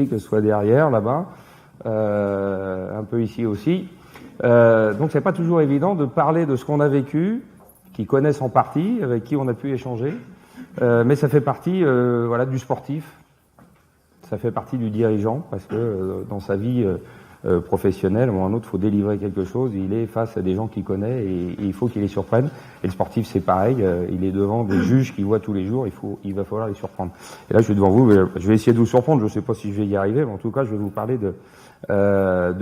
que ce soit derrière, là-bas, un peu ici aussi. Donc c'est pas toujours évident de parler de ce qu'on a vécu, qui connaissent en partie, avec qui on a pu échanger, mais ça fait partie voilà, du sportif, ça fait partie du dirigeant, parce que dans sa vie professionnelle, ou un autre, il faut délivrer quelque chose, il est face à des gens qu'il connaît et il faut qu'il les surprenne. Et le sportif, c'est pareil, il est devant des juges qu'il voit tous les jours, il va falloir les surprendre. Et là, je suis devant vous, je vais essayer de vous surprendre, je ne sais pas si je vais y arriver, mais en tout cas, je vais vous parler de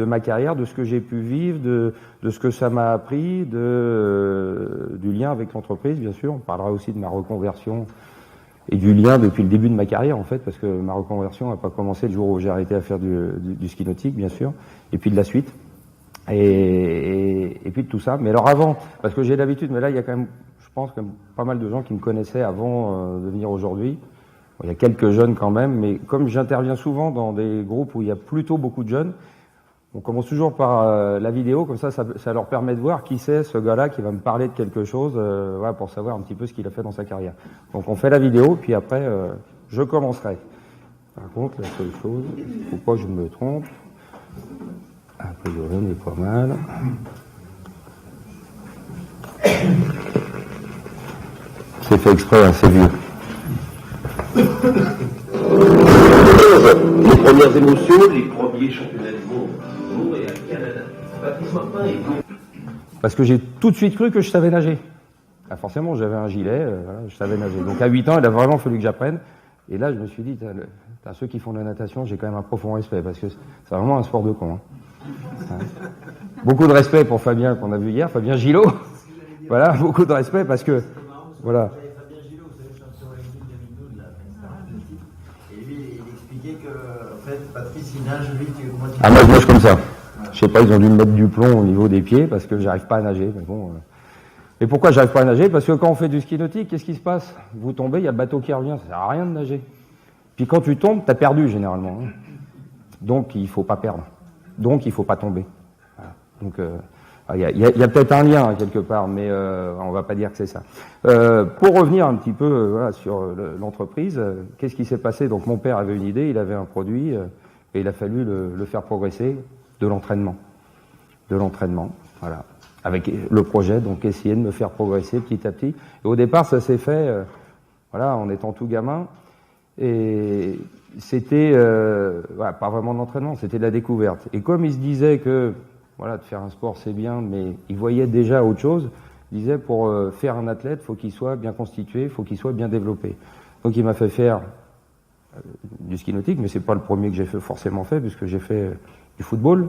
ma carrière, de ce que j'ai pu vivre, de ce que ça m'a appris, du lien avec l'entreprise, bien sûr. On parlera aussi de ma reconversion et du lien depuis le début de ma carrière, en fait, parce que ma reconversion n'a pas commencé le jour où j'ai arrêté à faire du ski nautique, bien sûr, et puis de la suite, et puis de tout ça. Mais alors avant, parce que j'ai l'habitude, mais là, il y a quand même, je pense, quand même pas mal de gens qui me connaissaient avant de venir aujourd'hui. Bon, il y a quelques jeunes quand même, mais comme j'interviens souvent dans des groupes où il y a plutôt beaucoup de jeunes, on commence toujours par la vidéo, comme ça leur permet de voir qui c'est ce gars-là qui va me parler de quelque chose, voilà, pour savoir un petit peu ce qu'il a fait dans sa carrière. Donc on fait la vidéo, puis après je commencerai. Par contre, la seule chose, il ne faut pas que je me trompe. A priori, on est pas mal. C'est fait exprès, hein, c'est vieux. Les premières émotions, les premiers championnats du monde. Parce que j'ai tout de suite cru que je savais nager. Ah, forcément, j'avais un gilet, voilà, je savais nager. Donc à 8 ans, il a vraiment fallu que j'apprenne. Et là, je me suis dit, t'as ceux qui font de la natation, j'ai quand même un profond respect, parce que c'est vraiment un sport de con. Hein. Beaucoup de respect pour Fabien qu'on a vu hier, Fabien Gillot. Voilà, beaucoup de respect parce que, voilà. Fabien Gillot, vous savez, champion olympique 2012 de la et lui, il expliquait que, en fait, Patrice, il nage, lui, comment tu... Ah, moi, je nage comme ça. Je sais pas, ils ont dû me mettre du plomb au niveau des pieds parce que j'arrive pas à nager. Mais bon. Et pourquoi j'arrive pas à nager? Parce que quand on fait du ski nautique, qu'est-ce qui se passe? Vous tombez, il y a le bateau qui revient, ça sert à rien de nager. Puis quand tu tombes, t'as perdu généralement. Hein. Donc il faut pas perdre. Donc il faut pas tomber. Voilà. Donc il y a peut-être un lien quelque part, mais on va pas dire que c'est ça. Pour revenir un petit peu voilà, sur l'entreprise, qu'est-ce qui s'est passé? Donc mon père avait une idée, il avait un produit et il a fallu le faire progresser. De l'entraînement, voilà, avec le projet, donc essayer de me faire progresser petit à petit. Et au départ, ça s'est fait, voilà, en étant tout gamin, et c'était, voilà, pas vraiment de l'entraînement, c'était de la découverte. Et comme il se disait que, voilà, de faire un sport c'est bien, mais il voyait déjà autre chose, il disait pour faire un athlète, faut qu'il soit bien constitué, faut qu'il soit bien développé. Donc il m'a fait faire du ski nautique, mais c'est pas le premier que j'ai forcément fait, puisque j'ai fait du football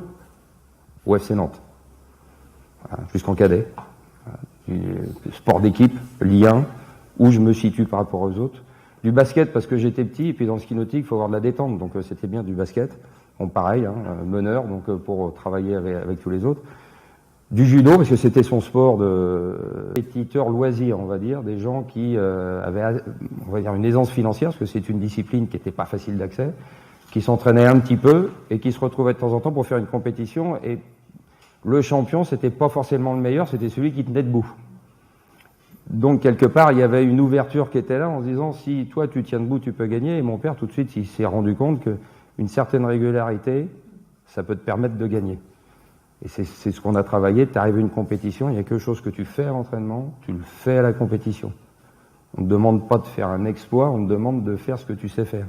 au FC Nantes, voilà, jusqu'en cadet, voilà, du sport d'équipe, lien, où je me situe par rapport aux autres, du basket parce que j'étais petit, et puis dans le ski nautique, il faut avoir de la détente, donc c'était bien du basket, bon pareil, hein, meneur, donc pour travailler avec tous les autres, du judo, parce que c'était son sport de compétiteur loisir, on va dire, des gens qui avaient, on va dire, une aisance financière, parce que c'est une discipline qui n'était pas facile d'accès, qui s'entraînaient un petit peu et qui se retrouvaient de temps en temps pour faire une compétition. Et le champion, c'était pas forcément le meilleur, c'était celui qui tenait debout. Donc quelque part, il y avait une ouverture qui était là en se disant si toi tu tiens debout, tu peux gagner. Et mon père, tout de suite, il s'est rendu compte qu'une certaine régularité, ça peut te permettre de gagner. Et c'est ce qu'on a travaillé. Tu arrives à une compétition, il y a quelque chose que tu fais à l'entraînement, tu le fais à la compétition. On ne demande pas de faire un exploit, on te demande de faire ce que tu sais faire.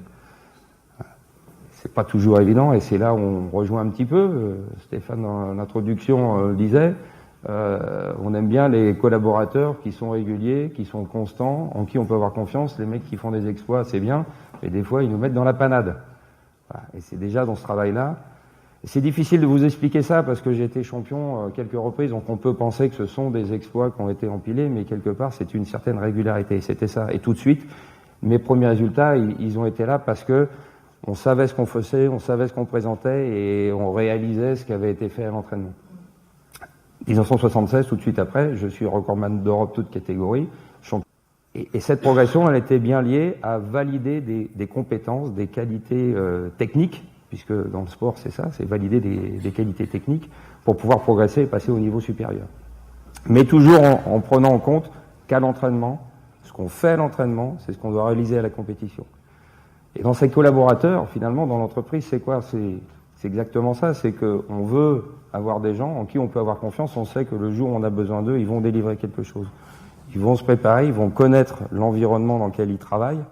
C'est pas toujours évident et c'est là où on rejoint un petit peu. Stéphane, dans l'introduction, le disait, on aime bien les collaborateurs qui sont réguliers, qui sont constants, en qui on peut avoir confiance. Les mecs qui font des exploits, c'est bien, mais des fois, ils nous mettent dans la panade. Voilà. Et c'est déjà dans ce travail-là. C'est difficile de vous expliquer ça parce que j'ai été champion quelques reprises, donc on peut penser que ce sont des exploits qui ont été empilés, mais quelque part, c'est une certaine régularité. C'était ça. Et tout de suite, mes premiers résultats, ils ont été là parce que on savait ce qu'on faisait, on savait ce qu'on présentait et on réalisait ce qui avait été fait à l'entraînement. 1976, tout de suite après, je suis recordman d'Europe toute catégorie. Et cette progression, elle était bien liée à valider des compétences, des qualités techniques, puisque dans le sport c'est ça, c'est valider des qualités techniques pour pouvoir progresser et passer au niveau supérieur. Mais toujours en prenant en compte qu'à l'entraînement, ce qu'on fait à l'entraînement, c'est ce qu'on doit réaliser à la compétition. Et dans ces collaborateurs, finalement, dans l'entreprise, c'est quoi? C'est exactement ça, c'est qu'on veut avoir des gens en qui on peut avoir confiance, on sait que le jour où on a besoin d'eux, ils vont délivrer quelque chose. Ils vont se préparer, ils vont connaître l'environnement dans lequel ils travaillent,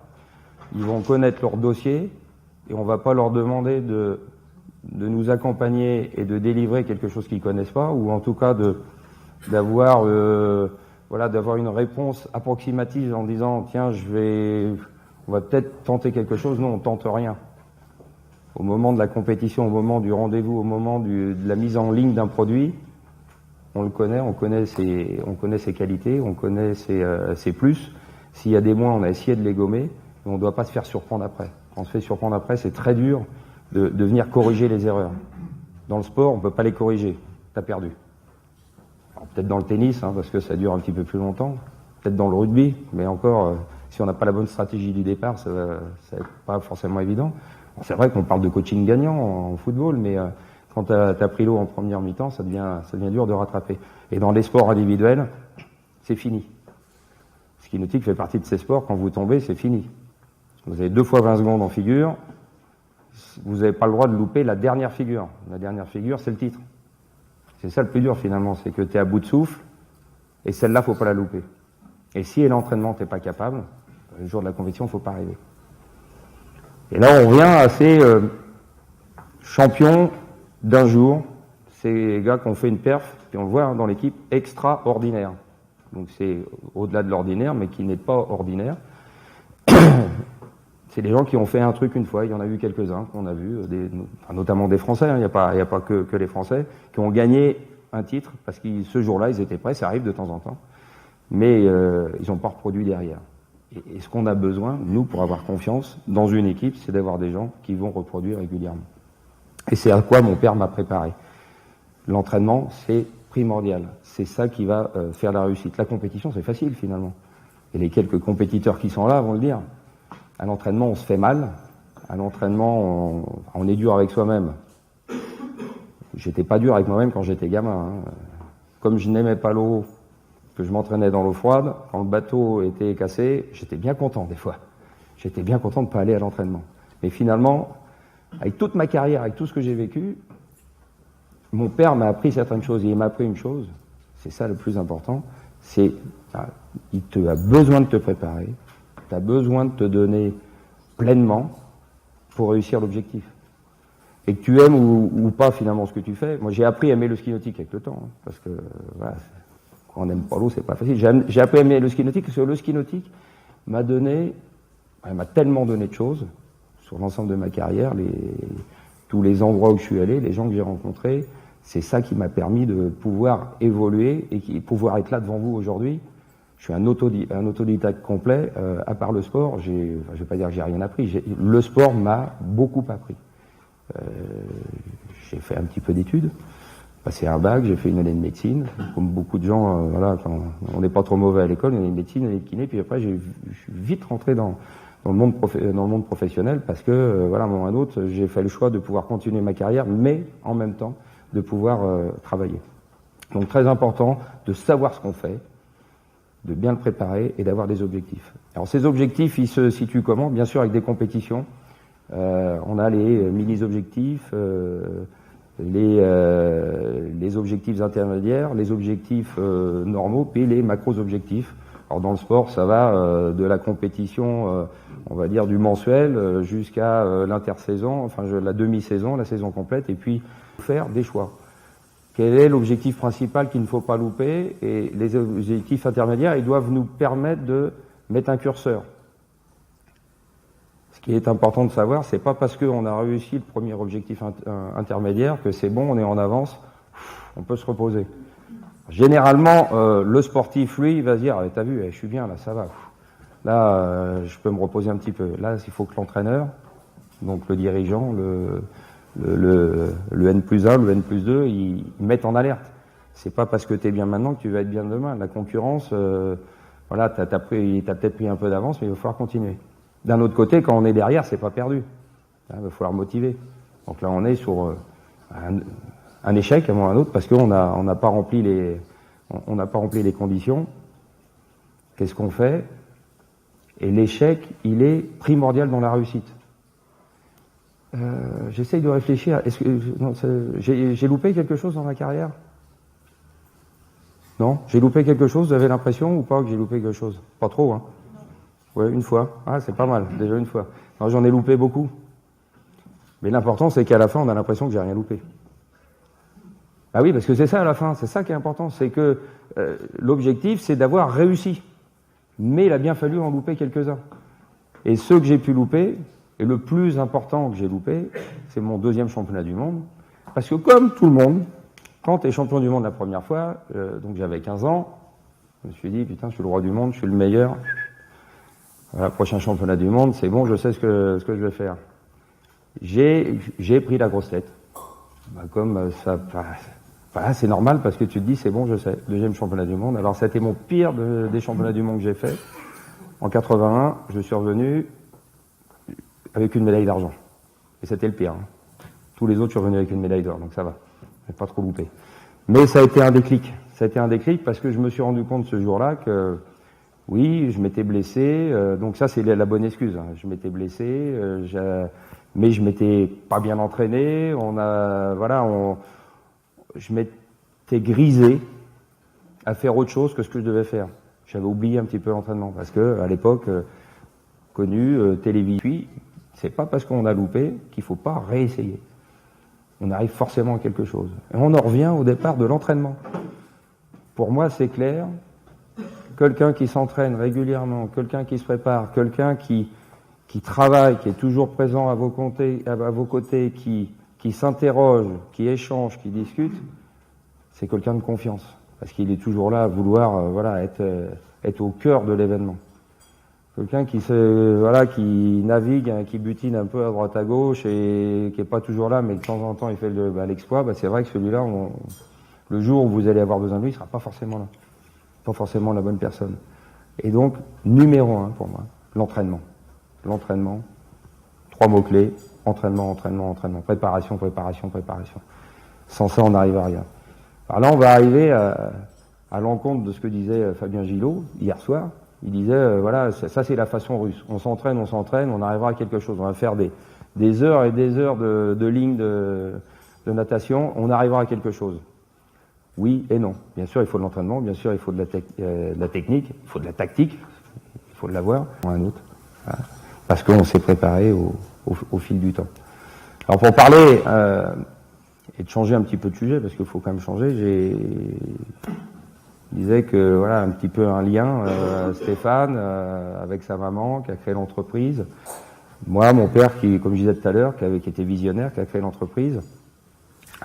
ils vont connaître leur dossier, et on va pas leur demander de nous accompagner et de délivrer quelque chose qu'ils connaissent pas, ou en tout cas d'avoir une réponse approximative en disant tiens on va peut-être tenter quelque chose. Non, on tente rien. Au moment de la compétition, au moment du rendez-vous, au moment de la mise en ligne d'un produit, on le connaît, on connaît ses qualités, on connaît ses plus. S'il y a des moins, on a essayé de les gommer, mais on ne doit pas se faire surprendre après. Quand on se fait surprendre après, c'est très dur de venir corriger les erreurs. Dans le sport, on ne peut pas les corriger. T'as perdu. Peut-être dans le tennis, parce que ça dure un petit peu plus longtemps. Peut-être dans le rugby, mais encore, si on n'a pas la bonne stratégie du départ, ça va pas forcément évident. Bon, c'est vrai qu'on parle de coaching gagnant en football, mais quand t'as pris l'eau en première mi-temps, ça devient dur de rattraper. Et dans les sports individuels, c'est fini. Ski nautique fait partie de ces sports, quand vous tombez, c'est fini. Vous avez 2 fois 20 secondes en figure, vous n'avez pas le droit de louper la dernière figure. La dernière figure, c'est le titre. C'est ça le plus dur finalement, c'est que tu es à bout de souffle, et celle-là, faut pas la louper. Et si à l'entraînement, t'es pas capable, le jour de la compétition, faut pas arriver. Et là, on vient à ces champions d'un jour, ces gars qui ont fait une perf, puis on le voit dans l'équipe, extraordinaire. Donc c'est au-delà de l'ordinaire, mais qui n'est pas ordinaire. C'est des gens qui ont fait un truc une fois, il y en a eu quelques-uns qu'on a vu, notamment des Français, il n'y a pas que les Français, qui ont gagné un titre, parce que ce jour-là, ils étaient prêts, ça arrive de temps en temps, mais ils n'ont pas reproduit derrière. Et ce qu'on a besoin, nous, pour avoir confiance dans une équipe, c'est d'avoir des gens qui vont reproduire régulièrement. Et c'est à quoi mon père m'a préparé. L'entraînement, c'est primordial. C'est ça qui va faire la réussite. La compétition, c'est facile finalement. Et les quelques compétiteurs qui sont là vont le dire. À l'entraînement, on se fait mal. À l'entraînement, on est dur avec soi-même. J'étais pas dur avec moi-même quand j'étais gamin. Comme je n'aimais pas l'eau, que je m'entraînais dans l'eau froide, quand le bateau était cassé, j'étais bien content des fois. J'étais bien content de ne pas aller à l'entraînement. Mais finalement, avec toute ma carrière, avec tout ce que j'ai vécu, mon père m'a appris certaines choses. Et il m'a appris une chose, c'est ça le plus important, c'est il a besoin de te préparer, tu as besoin de te donner pleinement pour réussir l'objectif. Et que tu aimes ou pas finalement ce que tu fais. Moi j'ai appris à aimer le ski nautique avec le temps, parce que voilà, quand on n'aime pas l'eau, c'est pas facile. J'ai appris à aimer le ski nautique parce que le ski nautique m'a tellement donné de choses sur l'ensemble de ma carrière, tous les endroits où je suis allé, les gens que j'ai rencontrés, c'est ça qui m'a permis de pouvoir évoluer et pouvoir être là devant vous aujourd'hui. Je suis un autodidacte complet, à part le sport, je vais pas dire que j'ai rien appris, le sport m'a beaucoup appris. J'ai fait un petit peu d'études, passé un bac, j'ai fait une année de médecine, comme beaucoup de gens, voilà, quand on n'est pas trop mauvais à l'école, une année de médecine, une année de kiné, puis après je suis vite rentré dans le monde professionnel parce que, voilà, à un moment ou à un autre, j'ai fait le choix de pouvoir continuer ma carrière, mais en même temps de pouvoir travailler. Donc très important de savoir ce qu'on fait, de bien le préparer et d'avoir des objectifs. Alors ces objectifs, ils se situent comment? Bien sûr avec des compétitions. On a les mini-objectifs, les objectifs intermédiaires, les objectifs normaux, puis les macros-objectifs. Alors dans le sport, ça va de la compétition, on va dire du mensuel, jusqu'à l'intersaison, enfin la demi-saison, la saison complète, et puis faire des choix. Quel est l'objectif principal qu'il ne faut pas louper? Et les objectifs intermédiaires, ils doivent nous permettre de mettre un curseur. Ce qui est important de savoir, c'est pas parce qu'on a réussi le premier objectif intermédiaire que c'est bon, on est en avance, on peut se reposer. Généralement, le sportif, lui, il va se dire, t'as vu, je suis bien, là, ça va. Là, je peux me reposer un petit peu. Là, il faut que l'entraîneur, donc le dirigeant, le N+1, le N+2, ils mettent en alerte. C'est pas parce que t'es bien maintenant que tu vas être bien demain. La concurrence, voilà, t'as peut-être pris un peu d'avance, mais il va falloir continuer. D'un autre côté, quand on est derrière, c'est pas perdu. Il va falloir motiver. Donc là, on est sur un échec à un moment ou à un autre parce qu'on n'a pas rempli les conditions. Qu'est-ce qu'on fait? Et l'échec, il est primordial dans la réussite. J'essaye de réfléchir. Est-ce que non, j'ai loupé quelque chose dans ma carrière? Non, j'ai loupé quelque chose. Vous avez l'impression ou pas que j'ai loupé quelque chose? Pas trop, hein. Ouais, une fois. Ah, c'est pas mal. Déjà une fois. Non, j'en ai loupé beaucoup. Mais l'important, c'est qu'à la fin, on a l'impression que j'ai rien loupé. Ah oui, parce que c'est ça à la fin. C'est ça qui est important. C'est que l'objectif, c'est d'avoir réussi. Mais il a bien fallu en louper quelques-uns. Et ceux que j'ai pu louper, et le plus important que j'ai loupé, c'est mon 2e championnat du monde. Parce que comme tout le monde, quand tu es champion du monde la première fois, donc j'avais 15 ans, je me suis dit, putain, je suis le roi du monde, je suis le meilleur. Voilà, prochain championnat du monde, c'est bon, je sais ce que je vais faire. J'ai pris la grosse tête. Bah, comme ça, voilà, c'est normal parce que tu te dis, c'est bon, je sais, 2e championnat du monde. Alors, c'était mon pire des championnats du monde que j'ai fait. En 81, je suis revenu avec une médaille d'argent. Et c'était le pire. Hein. Tous les autres, je suis revenu avec une médaille d'or, donc ça va. J'ai pas trop loupé. Mais ça a été un déclic. Ça a été un déclic parce que je me suis rendu compte ce jour-là que, oui, je m'étais blessé. Donc ça, c'est la bonne excuse. Hein. Je m'étais blessé, mais je m'étais pas bien entraîné. Je m'étais grisé à faire autre chose que ce que je devais faire. J'avais oublié un petit peu l'entraînement parce que à l'époque, télévision, c'est pas parce qu'on a loupé qu'il faut pas réessayer. On arrive forcément à quelque chose. Et on en revient au départ de l'entraînement. Pour moi, c'est clair. Quelqu'un qui s'entraîne régulièrement, quelqu'un qui se prépare, quelqu'un qui travaille, qui est toujours présent à vos côtés, qui s'interroge, qui échange, qui discute, c'est quelqu'un de confiance. Parce qu'il est toujours là à vouloir, être au cœur de l'événement. Quelqu'un qui navigue, hein, qui butine un peu à droite à gauche et qui est pas toujours là, mais de temps en temps il fait l'exploit, c'est vrai que celui-là, le jour où vous allez avoir besoin de lui, il sera pas forcément là. Pas forcément la bonne personne. Et donc, numéro 1 pour moi, l'entraînement. L'entraînement. 3 mots-clés. Entraînement. Préparation. Sans ça, on n'arrive à rien. Alors là, on va arriver à l'encontre de ce que disait Fabien Gillot hier soir. Il disait, ça c'est la façon russe. On s'entraîne, on arrivera à quelque chose. On va faire des heures et des heures de lignes de natation, on arrivera à quelque chose. Oui et non. Bien sûr, il faut de l'entraînement, bien sûr, il faut de la technique, il faut de la tactique, il faut de l'avoir, un autre. Voilà. Parce qu'on s'est préparé au fil du temps. Alors pour parler et de changer un petit peu de sujet, parce qu'il faut quand même changer, je disais que un petit peu un lien, Stéphane, avec sa maman, qui a créé l'entreprise. Moi, mon père, qui, comme je disais tout à l'heure, qui était visionnaire, qui a créé l'entreprise.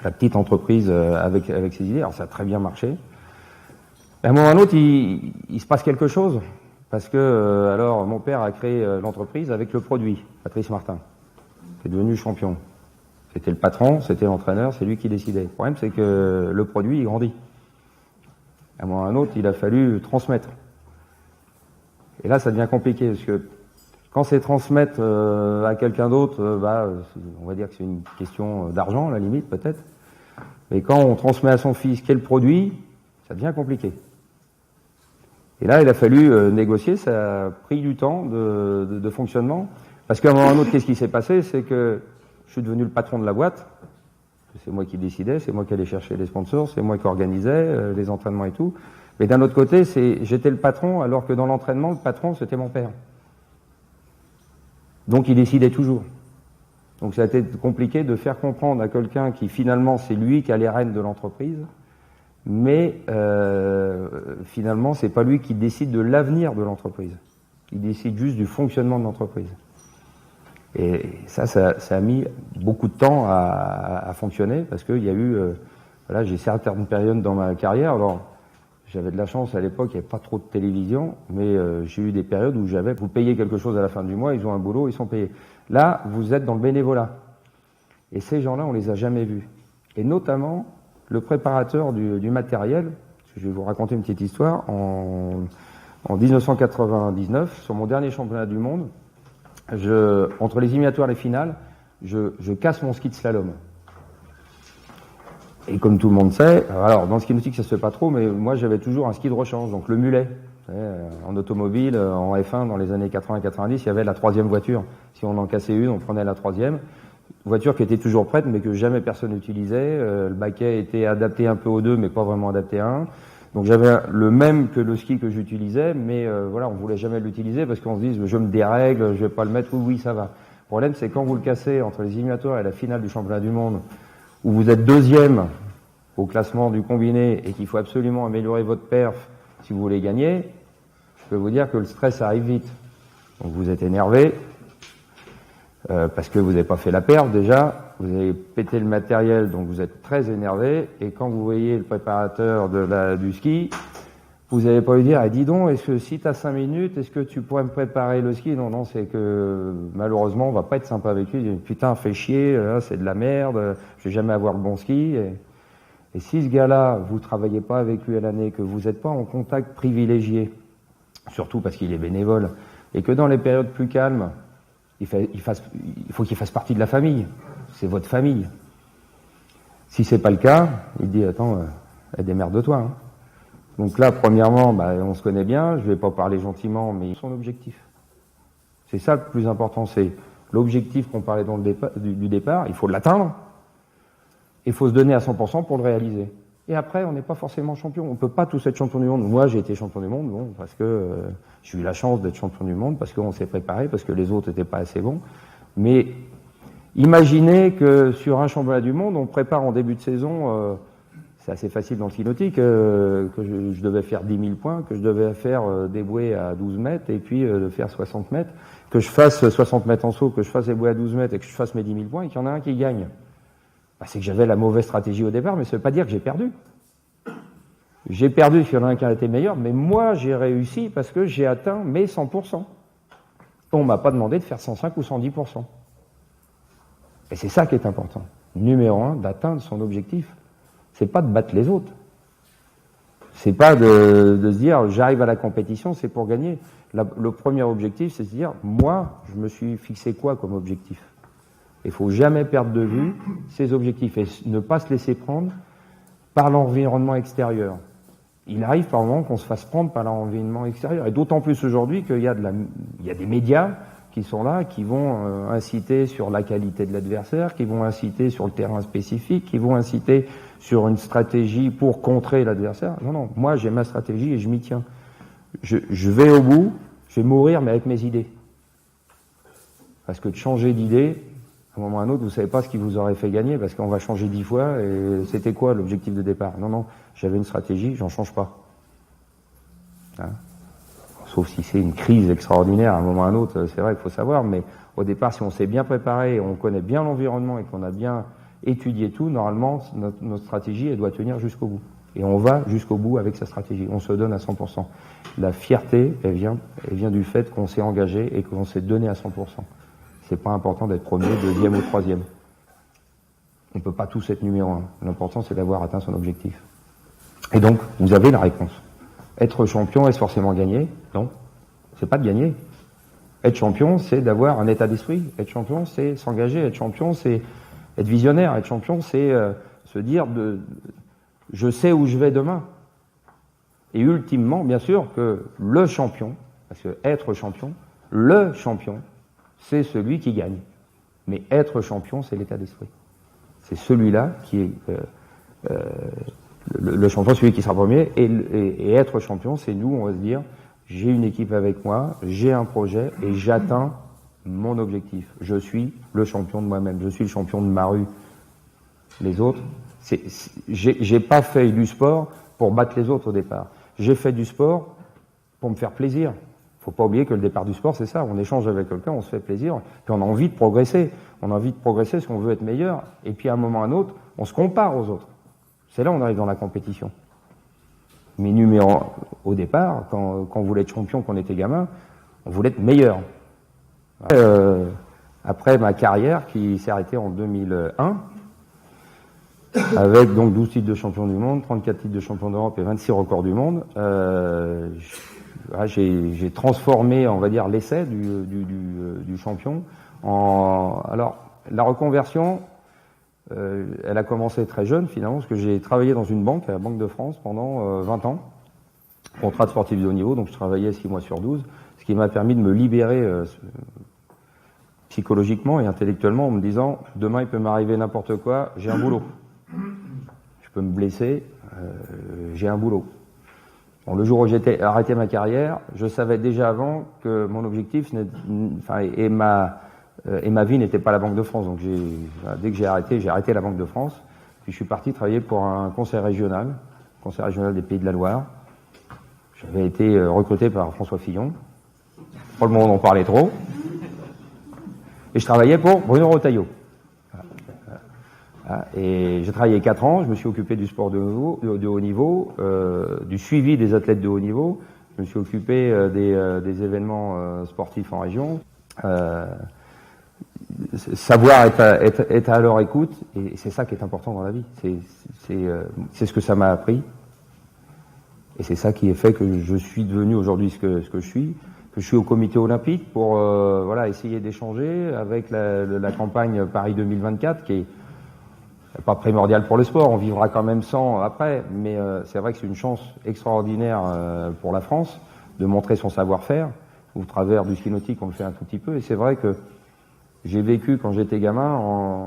La petite entreprise avec ses idées. Alors ça a très bien marché. À un moment ou à un autre, il se passe quelque chose. Parce que, alors, mon père a créé l'entreprise avec le produit, Patrice Martin, qui est devenu champion. C'était le patron, c'était l'entraîneur, c'est lui qui décidait. Le problème, c'est que le produit, il grandit. À un moment ou à un autre, il a fallu transmettre. Et là, ça devient compliqué, parce que quand c'est transmettre à quelqu'un d'autre, on va dire que c'est une question d'argent, à la limite, peut-être. Mais quand on transmet à son fils quel produit, ça devient compliqué. Et là, il a fallu négocier, ça a pris du temps de fonctionnement. Parce qu'à un moment ou à un autre, qu'est-ce qui s'est passé? C'est que je suis devenu le patron de la boîte. C'est moi qui décidais, c'est moi qui allais chercher les sponsors, c'est moi qui organisais les entraînements et tout. Mais d'un autre côté, j'étais le patron, alors que dans l'entraînement, le patron, c'était mon père. Donc il décidait toujours. Donc ça a été compliqué de faire comprendre à quelqu'un qui finalement c'est lui qui a les rênes de l'entreprise, mais finalement c'est pas lui qui décide de l'avenir de l'entreprise. Il décide juste du fonctionnement de l'entreprise. Et ça a mis beaucoup de temps à fonctionner parce qu'il y a eu, j'ai certaines périodes dans ma carrière. Alors j'avais de la chance à l'époque, il n'y avait pas trop de télévision, mais j'ai eu des périodes où vous payez quelque chose à la fin du mois, ils ont un boulot, ils sont payés. Là, vous êtes dans le bénévolat. Et ces gens-là, on les a jamais vus. Et notamment, le préparateur du matériel, je vais vous raconter une petite histoire, en 1999, sur mon dernier championnat du monde, entre les éliminatoires et les finales, je casse mon ski de slalom. Et comme tout le monde sait, alors dans le ski nautique ça se fait pas trop, mais moi j'avais toujours un ski de rechange, donc le mulet. En automobile, en F1 dans les années 80-90, il y avait la 3e voiture. Si on en cassait une, on prenait la 3e. voiture qui était toujours prête, mais que jamais personne n'utilisait. Le baquet était adapté un peu aux deux, mais pas vraiment adapté à un. Donc j'avais le même que le ski que j'utilisais, mais voilà, on voulait jamais l'utiliser parce qu'on se dit, je me dérègle, je vais pas le mettre. Oui, ça va. Le problème, c'est quand vous le cassez entre les éliminatoires et la finale du championnat du monde, où vous êtes deuxième au classement du combiné et qu'il faut absolument améliorer votre perf si vous voulez gagner, je peux vous dire que le stress arrive vite. Donc vous êtes énervé, parce que vous n'avez pas fait la perf déjà, vous avez pété le matériel, donc vous êtes très énervé, et quand vous voyez le préparateur du ski, vous n'allez pas lui dire, ah, dis donc, est-ce que si tu as 5 minutes, est-ce que tu pourrais me préparer le ski? Non, c'est que malheureusement, on va pas être sympa avec lui. Putain, fais chier, c'est de la merde, je vais jamais avoir le bon ski. Et si ce gars-là, vous travaillez pas avec lui à l'année, que vous n'êtes pas en contact privilégié, surtout parce qu'il est bénévole, et que dans les périodes plus calmes, il faut qu'il fasse partie de la famille. C'est votre famille. Si c'est pas le cas, il dit, attends, démerde-toi, hein. Donc là, premièrement, on se connaît bien, je vais pas parler gentiment, mais son objectif. C'est ça le plus important, c'est l'objectif qu'on parlait dans du départ, il faut l'atteindre, il faut se donner à 100% pour le réaliser. Et après, on n'est pas forcément champion, on peut pas tous être champion du monde. Moi, j'ai été champion du monde, bon, parce que j'ai eu la chance d'être champion du monde, parce qu'on s'est préparé, parce que les autres n'étaient pas assez bons. Mais imaginez que sur un championnat du monde, on prépare en début de saison... c'est assez facile dans le ski nautique, que je devais faire 10 000 points, que je devais faire des bouées à 12 mètres et puis de faire 60 mètres, que je fasse 60 mètres en saut, que je fasse des bouées à 12 mètres et que je fasse mes 10 000 points et qu'il y en a un qui gagne. C'est que j'avais la mauvaise stratégie au départ, mais ça veut pas dire que j'ai perdu. J'ai perdu parce qu'il y en a un qui a été meilleur, mais moi j'ai réussi parce que j'ai atteint mes 100%. On m'a pas demandé de faire 105 ou 110%. Et c'est ça qui est important. Numéro 1, d'atteindre son objectif. C'est pas de battre les autres. C'est pas de se dire j'arrive à la compétition, c'est pour gagner. Le premier objectif, c'est de se dire moi, je me suis fixé quoi comme objectif? Il faut jamais perdre de vue ses objectifs et ne pas se laisser prendre par l'environnement extérieur. Il arrive par moment qu'on se fasse prendre par l'environnement extérieur. Et d'autant plus aujourd'hui qu'il y a des médias qui sont là, qui vont inciter sur la qualité de l'adversaire, qui vont inciter sur le terrain spécifique, qui vont inciter sur une stratégie pour contrer l'adversaire. Non, moi j'ai ma stratégie et je m'y tiens. Je vais au bout, je vais mourir mais avec mes idées. Parce que de changer d'idée, à un moment ou à un autre, vous savez pas ce qui vous aurait fait gagner, parce qu'on va changer 10 fois, et c'était quoi l'objectif de départ? Non, j'avais une stratégie, j'en change pas. Hein? Sauf si c'est une crise extraordinaire, à un moment ou à un autre, c'est vrai qu'il faut savoir, mais au départ, si on s'est bien préparé, on connaît bien l'environnement et qu'on a bien étudié tout, normalement, notre stratégie, elle doit tenir jusqu'au bout. Et on va jusqu'au bout avec sa stratégie. On se donne à 100%. La fierté, elle vient du fait qu'on s'est engagé et qu'on s'est donné à 100%. C'est pas important d'être premier, deuxième ou troisième. On peut pas tous être numéro 1. L'important, c'est d'avoir atteint son objectif. Et donc, vous avez la réponse. Être champion, est-ce forcément gagner? Non. C'est pas de gagner. Être champion, c'est d'avoir un état d'esprit. Être champion, c'est s'engager. Être champion, c'est être visionnaire. Être champion, c'est se dire je sais où je vais demain. Et ultimement, bien sûr, que le champion, parce que être champion, le champion, c'est celui qui gagne. Mais être champion, c'est l'état d'esprit. C'est celui-là qui est le champion, celui qui sera premier. Et être champion, c'est nous, on va se dire, j'ai une équipe avec moi, j'ai un projet et j'atteins mon objectif. Je suis le champion de moi-même, je suis le champion de ma rue. Les autres, j'ai pas fait du sport pour battre les autres au départ. J'ai fait du sport pour me faire plaisir. Faut pas oublier que le départ du sport, c'est ça. On échange avec quelqu'un, on se fait plaisir, puis on a envie de progresser. On a envie de progresser parce qu'on veut être meilleur. Et puis à un moment ou à un autre, on se compare aux autres. C'est là où on arrive dans la compétition. Mais au départ, quand on voulait être champion, quand on était gamin, on voulait être meilleur. Après ma carrière qui s'est arrêtée en 2001, avec donc 12 titres de champion du monde, 34 titres de champion d'Europe et 26 records du monde, j'ai transformé, on va dire, l'essai du champion alors, la reconversion, elle a commencé très jeune finalement, parce que j'ai travaillé dans une banque, à la Banque de France, pendant 20 ans, contrat de sportif de haut niveau, donc je travaillais 6 mois sur 12, ce qui m'a permis de me libérer psychologiquement et intellectuellement en me disant demain il peut m'arriver n'importe quoi, j'ai un boulot. Je peux me blesser, j'ai un boulot. Bon, le jour où j'ai arrêté ma carrière, je savais déjà avant que mon objectif et ma vie n'était pas la Banque de France. Donc dès que j'ai arrêté la Banque de France. Puis je suis parti travailler pour un conseil régional des Pays de la Loire. J'avais été recruté par François Fillon. Pas le moment d'en parler trop. Et je travaillais pour Bruno Retailleau. Et j'ai travaillé 4 ans, je me suis occupé du sport de haut niveau, du suivi des athlètes de haut niveau, je me suis occupé des événements sportifs en région, savoir être à leur écoute, et c'est ça qui est important dans la vie, c'est ce que ça m'a appris, et c'est ça qui a fait que je suis devenu aujourd'hui ce que je suis, que je suis au comité olympique pour essayer d'échanger avec la campagne Paris 2024 qui est pas primordial pour le sport, on vivra quand même sans après, mais c'est vrai que c'est une chance extraordinaire pour la France de montrer son savoir-faire. Au travers du ski nautique, on le fait un tout petit peu, et c'est vrai que j'ai vécu quand j'étais gamin,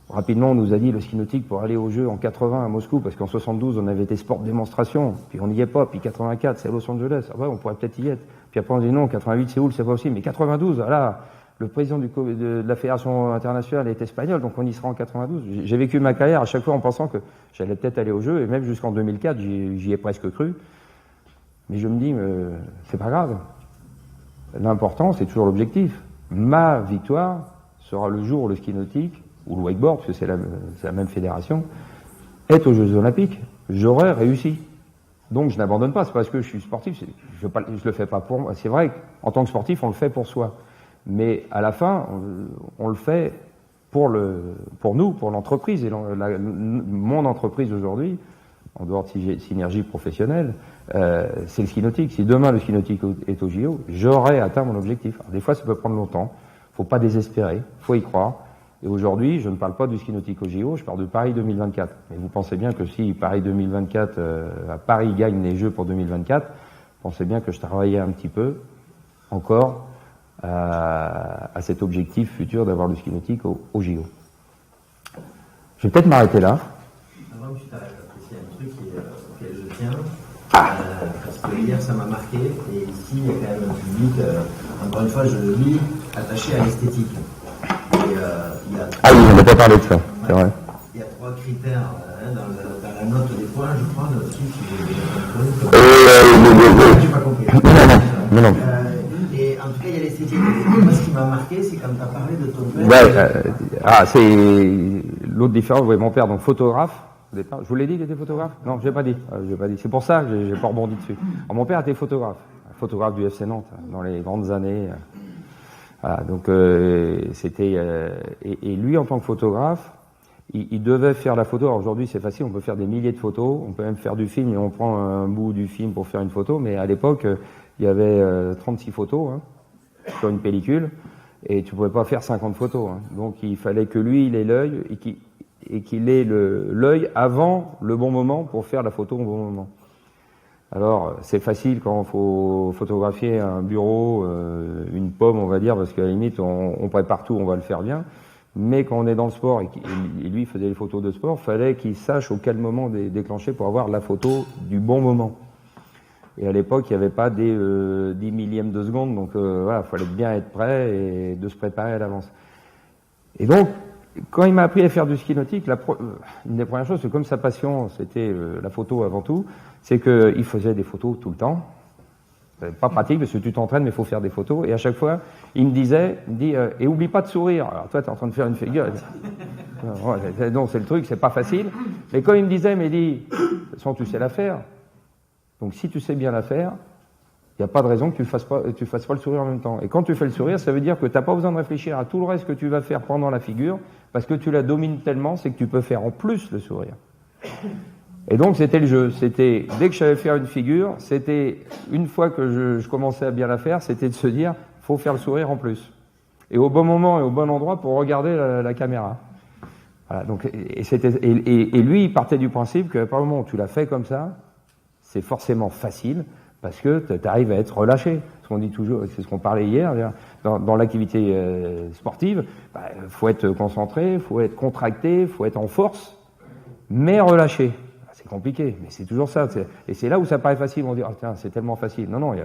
rapidement on nous a dit le ski nautique pour aller aux Jeux en 80 à Moscou, parce qu'en 72 on avait été sport de démonstration, puis on n'y est pas, puis 84 c'est Los Angeles, après on pourrait peut-être y être, puis après on dit non, 88 Séoul c'est pas possible, mais 92, voilà. Le président de la Fédération internationale est espagnol, donc on y sera en 92. J'ai vécu ma carrière à chaque fois en pensant que j'allais peut-être aller aux Jeux, et même jusqu'en 2004, j'y ai presque cru. Mais je me dis, c'est pas grave. L'important, c'est toujours l'objectif. Ma victoire sera le jour où le ski nautique, ou le wakeboard, parce que c'est la même fédération, est aux Jeux Olympiques. J'aurai réussi. Donc je n'abandonne pas, c'est parce que je suis sportif, je le fais pas pour moi. C'est vrai qu'en tant que sportif, on le fait pour soi. Mais à la fin, on le fait pour nous, pour l'entreprise. Et mon entreprise aujourd'hui, en dehors de Synergie professionnelle, c'est le ski nautique. Si demain le ski nautique est au JO, j'aurai atteint mon objectif. Alors, des fois, ça peut prendre longtemps. Faut pas désespérer. Faut y croire. Et aujourd'hui, je ne parle pas du ski nautique au JO, je parle de Paris 2024. Et vous pensez bien que si Paris 2024, à Paris gagne les Jeux pour 2024, pensez bien que je travaillais un petit peu, encore, à cet objectif futur d'avoir le ski nautique au JO. Je vais peut-être m'arrêter là. Avant que tu t'arrêtes, il y a un truc auquel je tiens, parce que hier ça m'a marqué, et ici il y a quand même un public, encore une fois je le lis, attaché à l'esthétique. Oui, on n'a pas parlé de ça, c'est vrai. Il y a 3 critères dans la note des points, je crois, là-dessus, si j'ai pas compris. Non. Et en tout cas, il y a l'esthétique. Moi, ce qui m'a marqué, c'est quand tu as parlé de ton père. C'est l'autre différence. Oui, mon père, donc photographe. Je vous l'ai dit, il était photographe? Non, je l'ai pas dit. C'est pour ça que j'ai pas rebondi dessus. Alors, mon père était photographe du FC Nantes dans les grandes années. Voilà, donc c'était et lui en tant que photographe, il devait faire la photo. Alors aujourd'hui c'est facile, on peut faire des milliers de photos, on peut même faire du film et on prend un bout du film pour faire une photo. Mais à l'époque il y avait 36 photos sur une pellicule et tu pouvais pas faire 50 photos. Donc il fallait que lui il ait l'œil et qu'il ait l'œil avant le bon moment pour faire la photo au bon moment. Alors, c'est facile quand il faut photographier un bureau, une pomme, on va dire, parce qu'à la limite, on prépare tout, on va le faire bien. Mais quand on est dans le sport, et lui faisait les photos de sport, fallait qu'il sache auquel moment déclencher pour avoir la photo du bon moment. Et à l'époque, il n'y avait pas des 10 millièmes de seconde, donc voilà, il fallait bien être prêt et de se préparer à l'avance. Et donc, quand il m'a appris à faire du ski nautique, une des premières choses, c'est comme sa passion, c'était la photo avant tout, c'est qu'il faisait des photos tout le temps. Pas pratique parce que tu t'entraînes, mais il faut faire des photos. Et à chaque fois, il me dit, et oublie pas de sourire. Alors toi, tu es en train de faire une figure. Non, c'est le truc, c'est pas facile. Mais quand il me disait, de toute façon, tu sais la faire. Donc si tu sais bien la faire, il n'y a pas de raison que tu fasses pas le sourire en même temps. Et quand tu fais le sourire, ça veut dire que tu n'as pas besoin de réfléchir à tout le reste que tu vas faire pendant la figure, parce que tu la domines tellement, c'est que tu peux faire en plus le sourire. Et donc c'était le jeu. C'était dès que je savais faire une figure, c'était une fois que je commençais à bien la faire, c'était de se dire faut faire le sourire en plus. Et au bon moment et au bon endroit pour regarder la caméra. Voilà, donc et lui il partait du principe que à partir du moment où tu l'as fait comme ça, c'est forcément facile parce que tu arrives à être relâché. Ce qu'on dit toujours, c'est ce qu'on parlait hier, dans l'activité sportive, faut être concentré, faut être contracté, faut être en force, mais relâché. C'est compliqué, mais c'est toujours ça. Et c'est là où ça paraît facile, on dit, oh, tiens, c'est tellement facile. Non, non,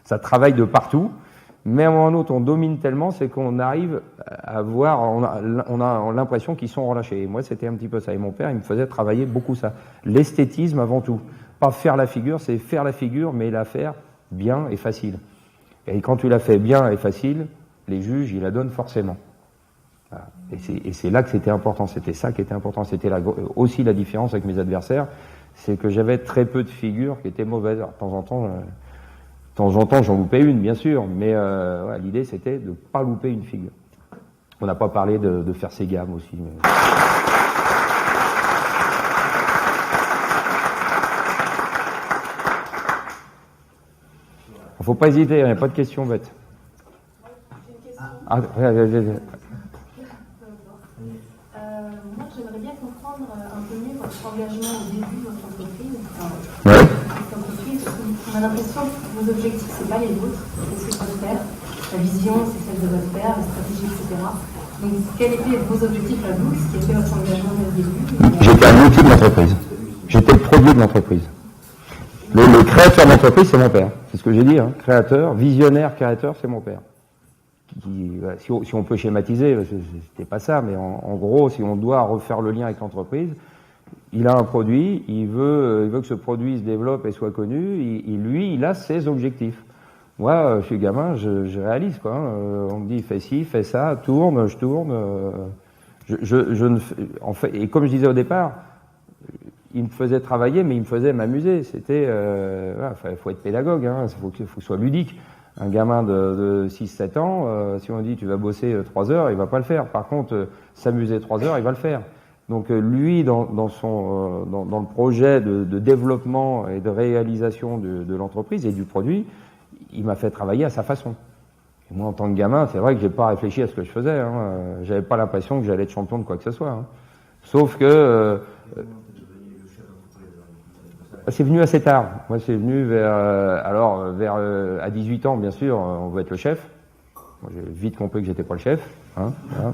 ça travaille de partout, mais à un moment ou l'autre, on domine tellement, c'est qu'on arrive à voir, on a l'impression qu'ils sont relâchés. Et moi, c'était un petit peu ça. Et mon père, il me faisait travailler beaucoup ça. L'esthétisme avant tout. Pas faire la figure, c'est faire la figure, mais la faire bien et facile. Et quand tu la fais bien et facile, les juges, ils la donnent forcément. Voilà. Et c'est là que c'était important. C'était ça qui était important. C'était aussi la différence avec mes adversaires, c'est que j'avais très peu de figures qui étaient mauvaises. Alors, de temps en temps, j'en loupais une, bien sûr, mais ouais, l'idée, c'était de ne pas louper une figure. On n'a pas parlé de faire ses gammes aussi. Mais... Faut pas hésiter, il n'y a pas de questions bêtes. Moi, j'aimerais bien comprendre un peu mieux votre engagement au début de votre entreprise. On a l'impression que vos objectifs, c'est pas les vôtres, c'est ce que votre père. La vision, c'est celle de votre père, la stratégie, etc. Donc, quels étaient vos objectifs à vous? Ce qui était votre engagement dès le début? J'étais un outil de l'entreprise. J'étais le produit de l'entreprise. Le créateur d'entreprise, c'est mon père. C'est ce que j'ai dit, hein. Créateur, visionnaire, créateur, c'est mon père. Si on peut schématiser, c'était pas ça, mais en gros, si on doit refaire le lien avec l'entreprise, il a un produit, il veut que ce produit se développe et soit connu, lui, il a ses objectifs. Moi, je suis gamin, je réalise, quoi. Hein. On me dit, fais ci, fais ça, tourne, je tourne. En fait, et comme je disais au départ, il me faisait travailler, mais il me faisait m'amuser. C'était, voilà, faut être pédagogue, hein, faut que ce soit ludique. Un gamin de 6-7 ans, si on dit tu vas bosser 3 heures, il va pas le faire. Par contre, s'amuser 3 heures, il va le faire. Donc lui, dans le projet de développement et de réalisation de l'entreprise et du produit, il m'a fait travailler à sa façon. Et moi, en tant que gamin, c'est vrai que j'ai pas réfléchi à ce que je faisais. Hein. J'avais pas l'impression que j'allais être champion de quoi que ce soit. Hein. Sauf que c'est venu assez tard. Moi, c'est venu à 18 ans, bien sûr, on veut être le chef. Moi, j'ai vite compris que j'étais pas le chef. Hein, voilà.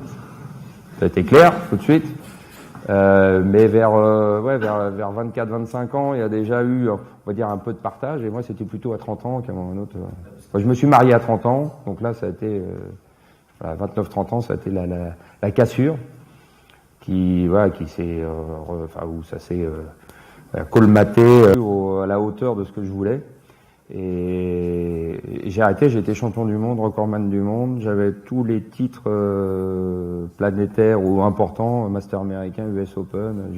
Ça a été clair tout de suite. Mais vers 24-25 ans, il y a déjà eu, on va dire, un peu de partage. Et moi, c'était plutôt à 30 ans qu'à un autre. Moi, je me suis marié à 30 ans. Donc là, ça a été, 29-30 ans, ça a été la cassure qui s'est, où ça s'est colmaté à la hauteur de ce que je voulais. Et j'ai arrêté, j'ai été champion du monde, recordman du monde, j'avais tous les titres planétaires ou importants, Master américain, US Open.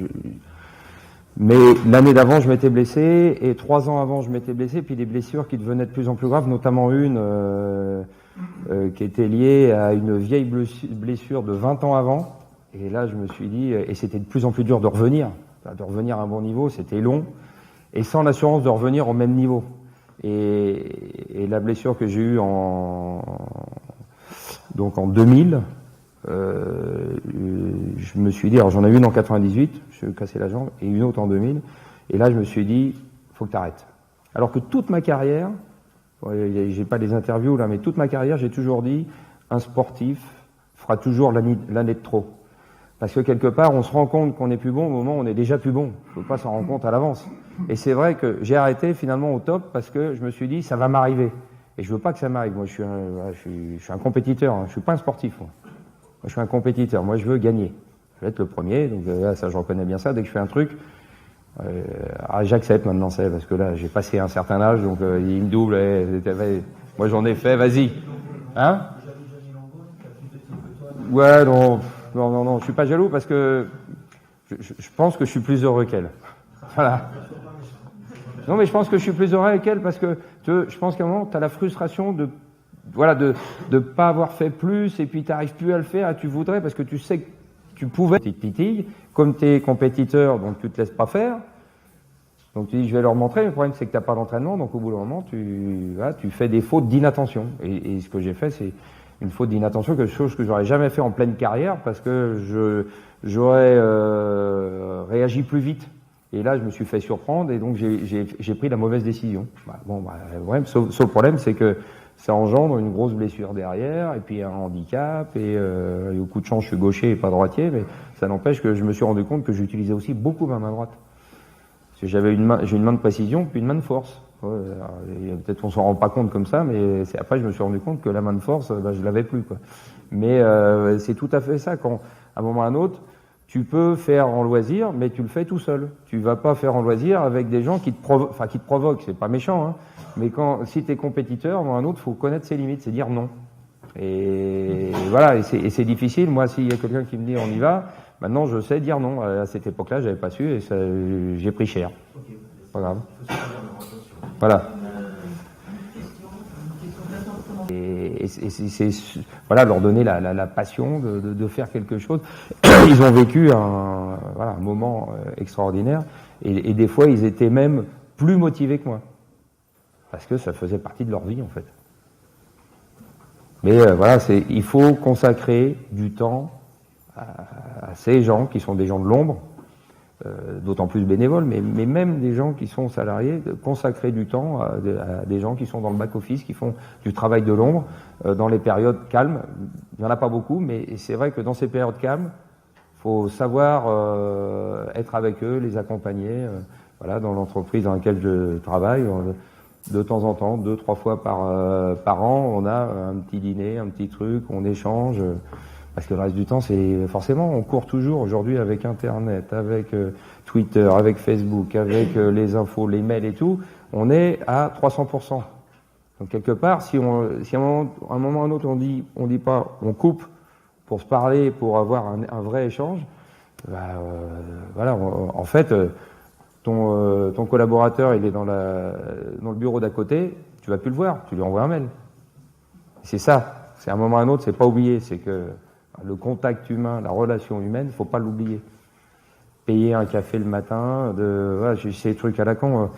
Mais l'année d'avant, je m'étais blessé, et 3 ans avant, je m'étais blessé, puis des blessures qui devenaient de plus en plus graves, notamment une qui était liée à une vieille blessure de 20 ans avant. Et là, je me suis dit, et c'était de plus en plus dur de revenir à un bon niveau, c'était long, et sans l'assurance de revenir au même niveau. Et la blessure que j'ai eue en 2000, je me suis dit, alors j'en ai une en 98, je me suis cassé la jambe, et une autre en 2000, et là je me suis dit, faut que t'arrêtes. Alors que toute ma carrière, j'ai pas des interviews là, mais toute ma carrière, j'ai toujours dit, un sportif fera toujours l'année de trop. Parce que quelque part, on se rend compte qu'on est plus bon au moment où on est déjà plus bon. Il ne faut pas s'en rendre compte à l'avance. Et c'est vrai que j'ai arrêté finalement au top parce que je me suis dit, ça va m'arriver. Et je veux pas que ça m'arrive. Moi, je suis un compétiteur. Hein. Je suis pas un sportif. Moi, je suis un compétiteur. Moi, je veux gagner. Je veux être le premier. Donc là, ça, je reconnais bien ça. Dès que je fais un truc, j'accepte maintenant, ça, parce que là, j'ai passé un certain âge, donc il me double. Moi, j'en ai fait. Vas-y. Hein? Ouais, non. Non, je suis pas jaloux parce que je pense que je suis plus heureux qu'elle. Voilà. Non, mais je pense que je suis plus heureux qu'elle parce que je pense qu'à un moment, tu as la frustration de pas avoir fait plus et puis tu n'arrives plus à le faire et tu voudrais parce que tu sais que tu pouvais. Tu titilles, comme tu es compétiteur, donc tu te laisses pas faire. Donc tu dis, je vais leur montrer. Le problème, c'est que tu n'as pas d'entraînement, donc au bout d'un moment, tu fais des fautes d'inattention. Et ce que j'ai fait, c'est une faute d'inattention, quelque chose que j'aurais jamais fait en pleine carrière parce que j'aurais réagi plus vite Et là, je me suis fait surprendre et donc j'ai pris la mauvaise décision. Ouais, sauf le problème, c'est que ça engendre une grosse blessure derrière et puis un handicap et au coup de chance, je suis gaucher et pas droitier, mais ça n'empêche que je me suis rendu compte que j'utilisais aussi beaucoup ma main droite. Parce que j'ai une main de précision puis une main de force. Peut-être qu'on s'en rend pas compte comme ça, mais c'est après je me suis rendu compte que la main de force, je l'avais plus, quoi. Mais c'est tout à fait ça. Quand à un moment ou à un autre, tu peux faire en loisir, mais tu le fais tout seul. Tu vas pas faire en loisir avec des gens qui te provoquent. C'est pas méchant, hein. Mais si t'es compétiteur, à un moment ou à un autre, faut connaître ses limites, c'est dire non. Et voilà. Et c'est difficile. Moi, s'il y a quelqu'un qui me dit on y va, maintenant je sais dire non. À cette époque-là, j'avais pas su et j'ai pris cher. Pas grave. Voilà. Et c'est voilà, leur donner la passion de faire quelque chose. Ils ont vécu un moment extraordinaire et des fois ils étaient même plus motivés que moi parce que ça faisait partie de leur vie en fait. Mais voilà, il faut consacrer du temps à ces gens qui sont des gens de l'ombre. D'autant plus bénévoles, mais même des gens qui sont salariés, de consacrer du temps à des gens qui sont dans le back-office, qui font du travail de l'ombre, dans les périodes calmes. Il n'y en a pas beaucoup, mais c'est vrai que dans ces périodes calmes, faut savoir être avec eux, les accompagner. Voilà, dans l'entreprise dans laquelle je travaille, de temps en temps, 2-3 fois par an, on a un petit dîner, un petit truc, on échange. Parce que le reste du temps, c'est forcément, on court toujours aujourd'hui avec Internet, avec Twitter, avec Facebook, avec les infos, les mails et tout. On est à 300%. Donc quelque part, si à un moment ou à un autre on dit pas, on coupe pour se parler, pour avoir un vrai échange, voilà. En fait, ton collaborateur, il est dans le bureau d'à côté, tu vas plus le voir, tu lui envoies un mail. C'est ça. C'est à un moment ou à un autre, c'est pas oublier, c'est que le contact humain, la relation humaine, faut pas l'oublier. Payer un café le matin, voilà, j'ai ces trucs à la con.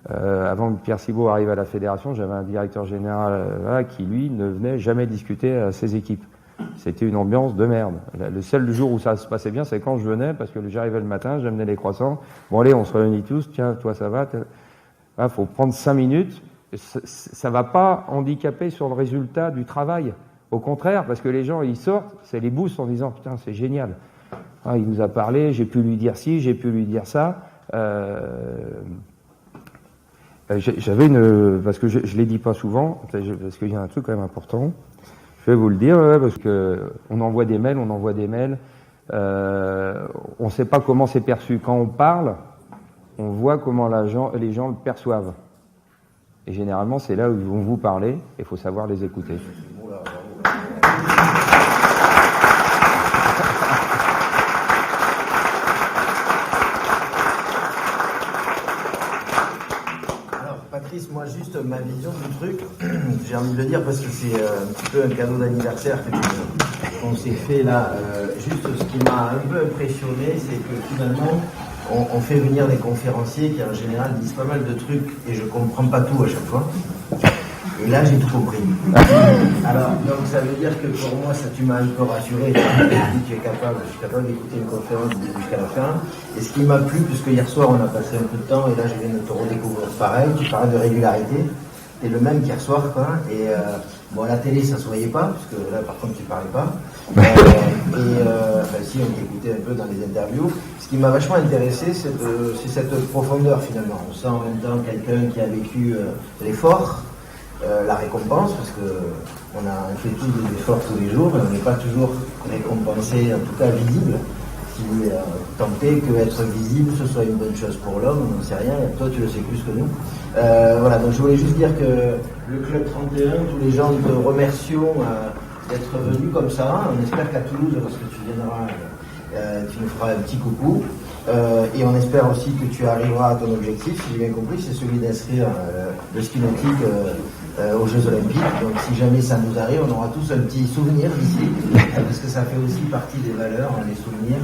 Avant que Pierre Cibaud arrive à la fédération, j'avais un directeur général qui, lui, ne venait jamais discuter à ses équipes. C'était une ambiance de merde. Le seul jour où ça se passait bien, c'est quand je venais, parce que j'arrivais le matin, j'amenais les croissants. Bon allez, on se réunit tous, tiens, toi ça va. Là, faut prendre 5 minutes. Ça va pas handicaper sur le résultat du travail. Au contraire, parce que les gens, ils sortent, c'est les boosts en disant, putain, c'est génial. Il nous a parlé, j'ai pu lui dire ci, j'ai pu lui dire ça. J'avais parce que je l'ai dit pas souvent, parce qu'il y a un truc quand même important. Je vais vous le dire, parce que on envoie des mails. On sait pas comment c'est perçu. Quand on parle, on voit comment les gens le perçoivent. Et généralement, c'est là où ils vont vous parler, et il faut savoir les écouter. Moi, juste ma vision du truc, j'ai envie de le dire parce que c'est un petit peu un cadeau d'anniversaire qu'on s'est fait là. Juste ce qui m'a un peu impressionné, c'est que finalement, on fait venir des conférenciers qui en général disent pas mal de trucs et je comprends pas tout à chaque fois. Et là, j'ai tout compris. Alors, donc ça veut dire que pour moi, ça tu m'as un peu rassuré. Je suis capable d'écouter une conférence jusqu'à la fin. Et ce qui m'a plu, puisque hier soir, on a passé un peu de temps, et là, je viens de te redécouvrir pareil, tu parlais de régularité. T'es le même qu'hier soir, quoi. Et bon, à la télé, ça se voyait pas, parce que là, par contre, tu parlais pas. Si, on t'écoutait un peu dans les interviews. Ce qui m'a vachement intéressé, c'est cette profondeur, finalement. On sent en même temps quelqu'un qui a vécu l'effort, la récompense, parce que on fait tous des efforts tous les jours, mais on n'est pas toujours récompensé, en tout cas visible. Si tant est que être visible, ce soit une bonne chose pour l'homme, on n'en sait rien, toi tu le sais plus que nous. Voilà, donc je voulais juste dire que le Club 31, tous les gens te remercions d'être venus comme ça. On espère qu'à Toulouse, lorsque tu viendras, tu nous feras un petit coucou. Et on espère aussi que tu arriveras à ton objectif, si j'ai bien compris, c'est celui d'inscrire le ski nautique aux Jeux Olympiques. Donc si jamais ça nous arrive, on aura tous un petit souvenir d'ici, parce que ça fait aussi partie des valeurs, les souvenirs,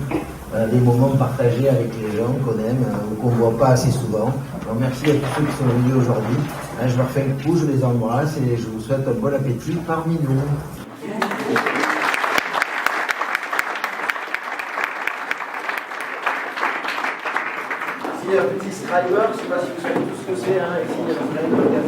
des moments partagés avec les gens qu'on aime ou qu'on ne voit pas assez souvent. Donc merci à tous ceux qui sont venus aujourd'hui. Là, je leur fais un coup, je les embrasse et je vous souhaite un bon appétit parmi nous. ici un petit scriber, je ne sais pas si vous savez tout ce que c'est, hein, ici il y a un scriber.